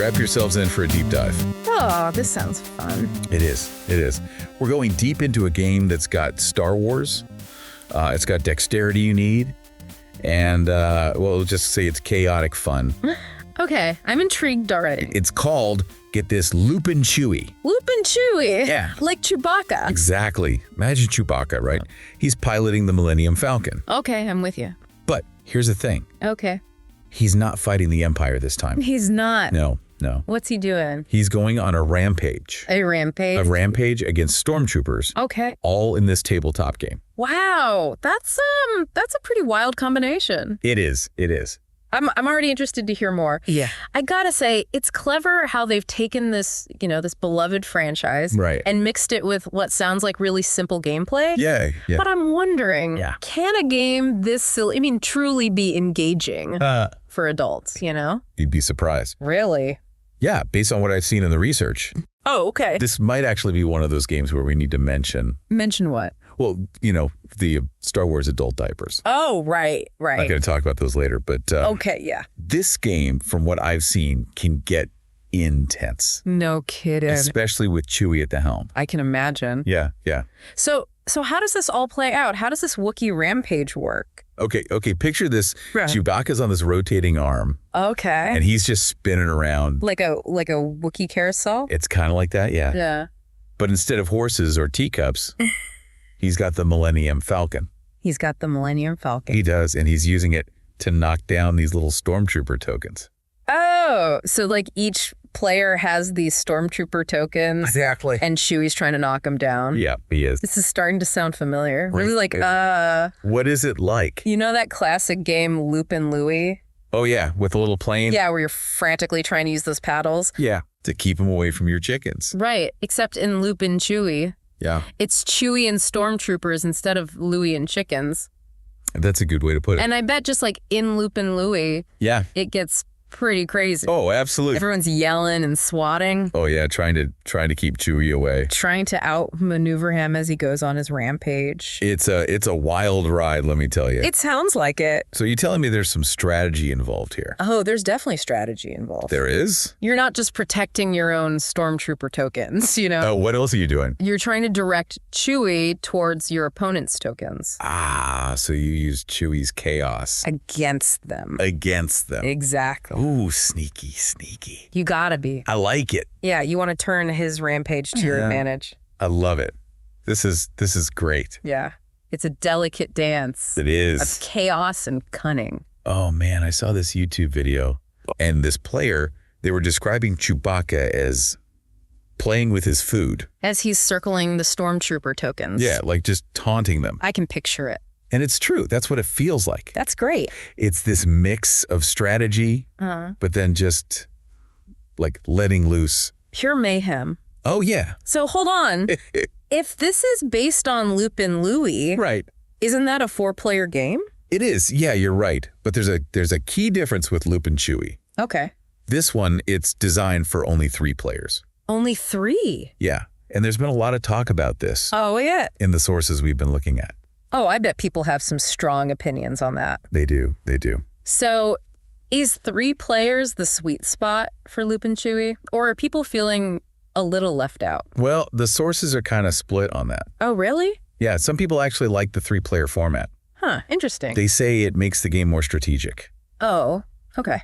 strap yourselves in for a deep dive. Oh, this sounds fun. It is. It is. We're going deep into a game that's got Star Wars. It's got dexterity you need. And, we'll just say it's chaotic fun. Okay, I'm intrigued already. It's called, get this, Loopin' Chewie. Loopin' Chewie? Yeah. Like Chewbacca. Exactly. Imagine Chewbacca, right? He's piloting the Millennium Falcon. Okay, I'm with you. But here's the thing. Okay. He's not fighting the Empire this time. He's not. No. What's he doing? He's going on a rampage. A rampage? A rampage against stormtroopers. Okay. All in this tabletop game. Wow, that's a pretty wild combination. It is. I'm already interested to hear more. Yeah. I gotta say, it's clever how they've taken this, this beloved franchise Right. and mixed it with what sounds like really simple gameplay. Yeah. But I'm wondering, can a game this silly, truly be engaging for adults, You'd be surprised. Really? Yeah, based on what I've seen in the research. Oh, okay. This might actually be one of those games where we need to mention. Mention what? Well, the Star Wars adult diapers. Oh, right. I'm not going to talk about those later, but Okay, yeah. this game, from what I've seen, can get intense. No kidding. Especially with Chewie at the helm. I can imagine. Yeah. So how does this all play out? How does this Wookiee rampage work? Okay. Picture this. Right. Chewbacca's on this rotating arm. Okay. And he's just spinning around. Like a Wookiee carousel? It's kind of like that, yeah. Yeah. But instead of horses or teacups, he's got the Millennium Falcon. He's got the Millennium Falcon. He does, and he's using it to knock down these little stormtrooper tokens. Oh, so like each player has these stormtrooper tokens. Exactly. And Chewie's trying to knock them down. Yeah, he is. This is starting to sound familiar. Right. Really like, What is it like? you know that classic game Loopin' Louie? Oh, yeah, with a little plane? Yeah, where you're frantically trying to use those paddles. Yeah, to keep him away from your chickens. Right, except in Loopin' Chewie, Yeah, it's Chewie and stormtroopers instead of Louie and chickens. that's a good way to put it. And I bet just like in Loopin' Louie, Yeah. it gets pretty crazy. Oh, absolutely. Everyone's yelling and swatting, Oh, yeah, trying to keep Chewie away. trying to outmaneuver him as he goes on his rampage. It's a wild ride, let me tell you. It sounds like it. So you're telling me there's some strategy involved here? Oh, there's definitely strategy involved. There is? You're not just protecting your own stormtrooper tokens, Oh, what else are you doing? You're trying to direct Chewie towards your opponent's tokens. Ah, so you use Chewie's chaos Against them. against them. Exactly. Ooh, sneaky. You gotta be. I like it. Yeah, you want to turn his rampage to your Yeah. advantage. I love it. This is great. Yeah. It's a delicate dance It of is. chaos and cunning. Oh man, I saw this YouTube video, and this player, they were describing Chewbacca as playing with his food. As he's circling the stormtrooper tokens. Yeah, like just taunting them. I can picture it. And it's true. That's what it feels like. That's great. It's this mix of strategy, but then just like letting loose. Pure mayhem. Oh yeah. So hold on. If this is based on Loopin' Louie, Right. isn't that a 4-player game? It is. Yeah, you're right. But there's a key difference with Loopin' Chewie. Okay. This one, it's designed for only 3 players. Only 3? Yeah. And there's been a lot of talk about this Oh, yeah. in the sources we've been looking at. Oh, I bet people have some strong opinions on that. They do. So is 3 players the sweet spot for Loopin' Chewie? Or are people feeling a little left out? Well, the sources are kind of split on that. Oh, really? Yeah, some people actually like the 3-player format. Huh, interesting. They say it makes the game more strategic. Oh, okay.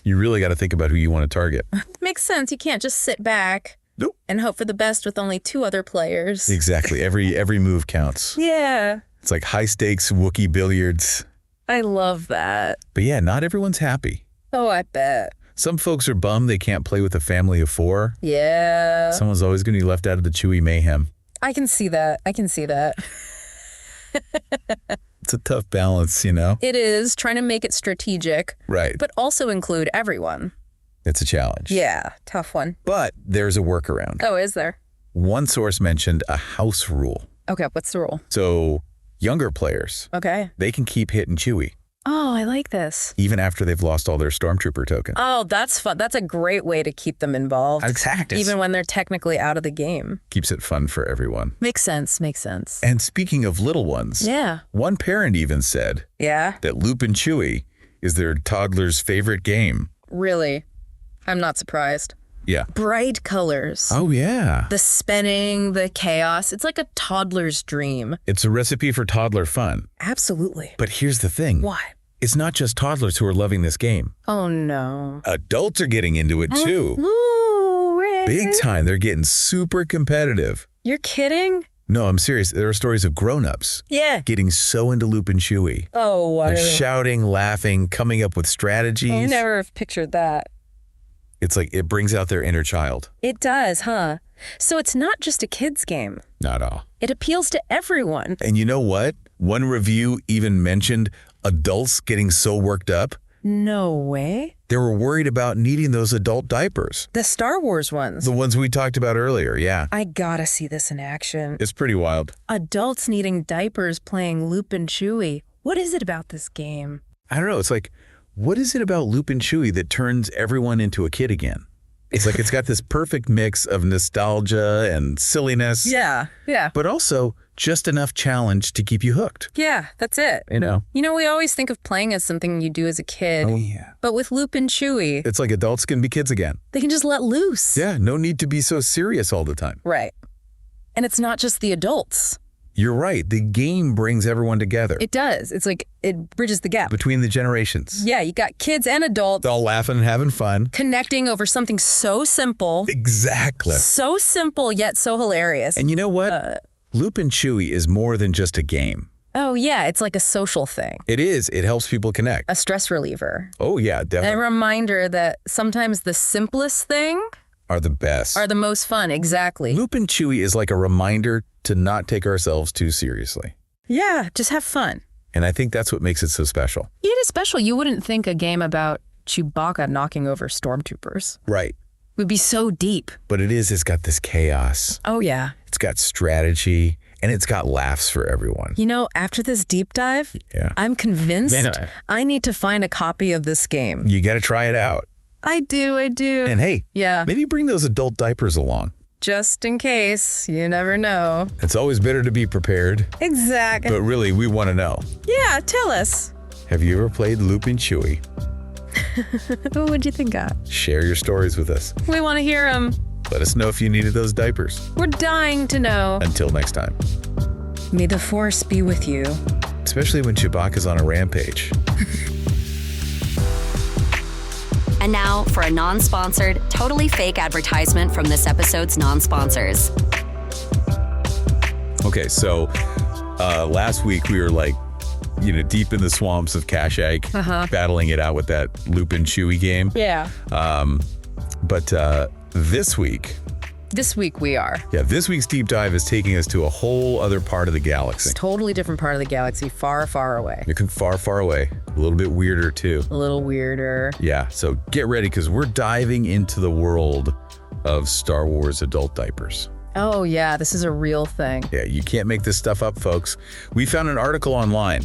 You really got to think about who you want to target. Makes sense. You can't just sit back Nope. and hope for the best with only 2 other players. Exactly. Every move counts. Yeah, It's like high stakes Wookiee billiards. I love that. But yeah, not everyone's happy. Oh, I bet. Some folks are bummed they can't play with a family of 4. Yeah. Someone's always going to be left out of the Chewie mayhem. I can see that. It's a tough balance, you know? It is trying to make it strategic, Right. but also include everyone. It's a challenge. Yeah, tough one. But there's a workaround. Oh, is there? One source mentioned a house rule. Okay, what's the rule? So younger players, Okay. they can keep hitting Chewie Oh, I like this. even after they've lost all their stormtrooper tokens. Oh, that's fun. That's a great way to keep them involved. Exactly. Even when they're technically out of the game. Keeps it fun for everyone. Makes sense. And speaking of little ones, Yeah. one parent even said Yeah? that Loopin' Chewie is their toddler's favorite game. Really? I'm not surprised. Yeah. Bright colors. Oh, yeah. The spinning, the chaos. It's like a toddler's dream. It's a recipe for toddler fun. Absolutely. But here's the thing. What? It's not just toddlers who are loving this game. Oh, no. Adults are getting into it, too. Ooh, Ray. Big time. They're getting super competitive. You're kidding? No, I'm serious. There are stories of grown-ups Yeah. getting so into Loop and Chewy. Oh, They're shouting, laughing, coming up with strategies. I never have pictured that. It's like it brings out their inner child. It does, huh? So it's not just a kid's game. Not all. It appeals to everyone. And you know what? One review even mentioned adults getting so worked up, No way. they were worried about needing those adult diapers. The Star Wars ones. The ones we talked about earlier, yeah. I gotta see this in action. It's pretty wild. Adults needing diapers playing Loop and Chewy. What is it about this game? I don't know. It's like, what is it about Loop and Chewy that turns everyone into a kid again? It's like it's got this perfect mix of nostalgia and silliness. Yeah. But also just enough challenge to keep you hooked. Yeah, that's it. You know? We always think of playing as something you do as a kid. Oh, yeah. But with Loop and Chewy, It's like adults can be kids again. they can just let loose. Yeah, no need to be so serious all the time. Right. And it's not just the adults. You're right. The game brings everyone together. It does. It's like it bridges the gap. Between the generations. Yeah, you got kids and adults All laughing and having fun. connecting over something so simple. Exactly. So simple, yet so hilarious. And you know what? Loop and Chewy is more than just a game. Oh, yeah, it's like a social thing. It is. It helps people connect. A stress reliever. Oh, yeah, A definitely. reminder that sometimes the simplest thing Are the best. are the most fun. Exactly. Loop and Chewy is like a reminder to not take ourselves too seriously. Yeah, just have fun. And I think that's what makes it so special. It is special. You wouldn't think a game about Chewbacca knocking over stormtroopers Right. would be so deep. But it is. It's got this chaos. Oh, yeah. It's got strategy. And it's got laughs for everyone. After this deep dive, Yeah. I'm convinced Man, I need to find a copy of this game. You got to try it out. I do. And hey, Yeah. maybe bring those adult diapers along. Just in case. You never know. It's always better to be prepared. Exactly. But really, we want to know. Yeah, tell us. Have you ever played Loop and Chewy? What would you think of? Share your stories with us. We want to hear them. Let us know if you needed those diapers. We're dying to know. Until next time. May the Force be with you. Especially when Chewbacca's on a rampage. And now for a non-sponsored, totally fake advertisement from this episode's non-sponsors. Okay, so last week we were like, deep in the swamps of Cash Egg, battling it out with that Loop and Chewy game. Yeah. But this week we are. Yeah, this week's deep dive is taking us to a whole other part of the galaxy. Totally different part of the galaxy, far, far away. Looking far, far away. A little bit weirder, too. A little weirder. Yeah, so get ready, because we're diving into the world of Star Wars adult diapers. Oh, yeah, this is a real thing. Yeah, you can't make this stuff up, folks. We found an article online,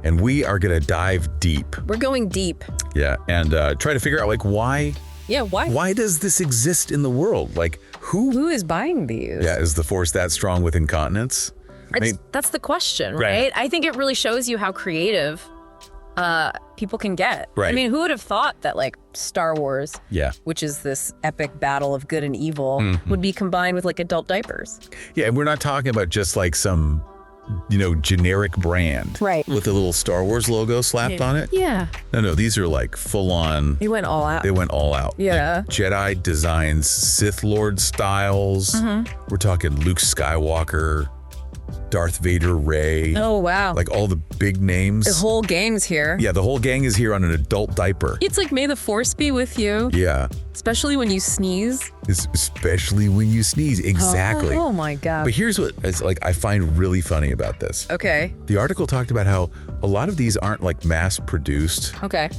and we are going to dive deep. We're going deep. Yeah, and try to figure out, why... Yeah, why? Why does this exist in the world? Who is buying these? Yeah, is the Force that strong with incontinence? That's the question, right? I think it really shows you how creative people can get. Right. Who would have thought that Star Wars, which is this epic battle of good and evil, would be combined with adult diapers? Yeah, and we're not talking about just some generic brand. Right. With a little Star Wars logo slapped on it. Yeah. No, these are full on. They went all out. They went all out. Yeah. Jedi designs, Sith Lord styles. We're talking Luke Skywalker, Darth Vader, Rey. Oh, wow. All the big names. The whole gang's here. Yeah, the whole gang is here on an adult diaper. It's may the Force be with you. Yeah. Especially when you sneeze. Especially when you sneeze. Exactly. Oh my God. But here's what I find really funny about this. Okay. The article talked about how a lot of these aren't mass produced. Okay.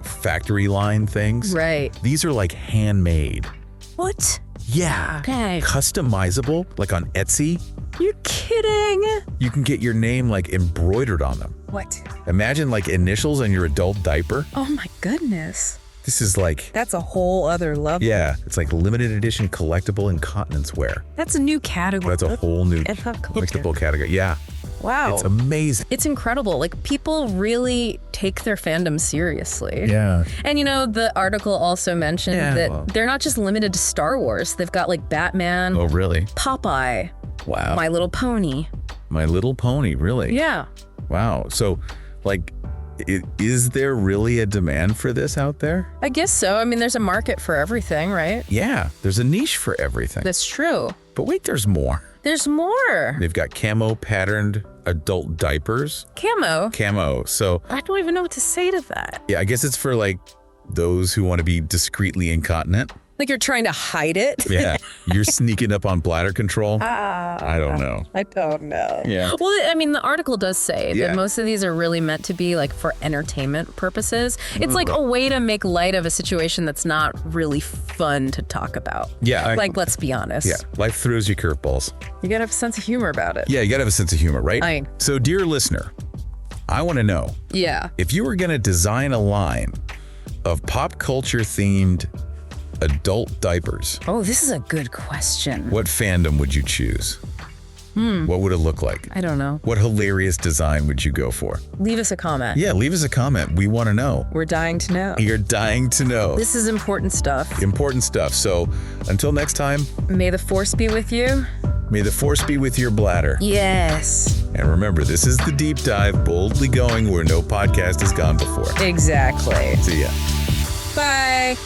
Factory line things. Right. These are handmade. What? Yeah. Okay. Customizable, on Etsy. You're kidding. You can get your name embroidered on them. What? Imagine initials on your adult diaper. Oh my goodness. This is That's a whole other level. yeah, it's limited edition collectible incontinence wear. That's a new category. That's a whole new collectible. collectible category. Yeah. Wow. It's amazing. It's incredible. Like, people really take their fandom seriously. Yeah. And, the article also mentioned that they're not just limited to Star Wars. They've got, like, Batman. Oh, really? Popeye. Wow. My Little Pony. My Little Pony, really? Yeah. Wow. So, like, is there really a demand for this out there? I guess so. I mean, there's a market for everything, right? Yeah. There's a niche for everything. That's true. But wait, there's more. There's more. They've got camo patterned adult diapers. Camo. So, I don't even know what to say to that. yeah, I guess it's for, like, those who want to be discreetly incontinent. Like you're trying to hide it? Yeah. You're sneaking up on bladder control. I don't know. I don't know. Yeah. Well, I mean, the article does say Yeah. that most of these are really meant to be like for entertainment purposes. It's like a way to make light of a situation that's not really fun to talk about. Yeah. Like, let's be honest. Yeah. Life throws you curveballs. You gotta have a sense of humor about it. Yeah, you gotta have a sense of humor, right? I- So, dear listener, I want to know, Yeah. if you were going to design a line of pop culture themed adult diapers, Oh, this is a good question. what fandom would you choose? What would it look like? I don't know. What hilarious design would you go for? Leave us a comment. Yeah, leave us a comment. We want to know. We're dying to know. You're dying to know. This is important stuff. Important stuff. So, until next time, May the force be with you. may the force be with your bladder. Yes. And remember, this is the deep dive, boldly going where no podcast has gone before. Exactly. See ya. Bye.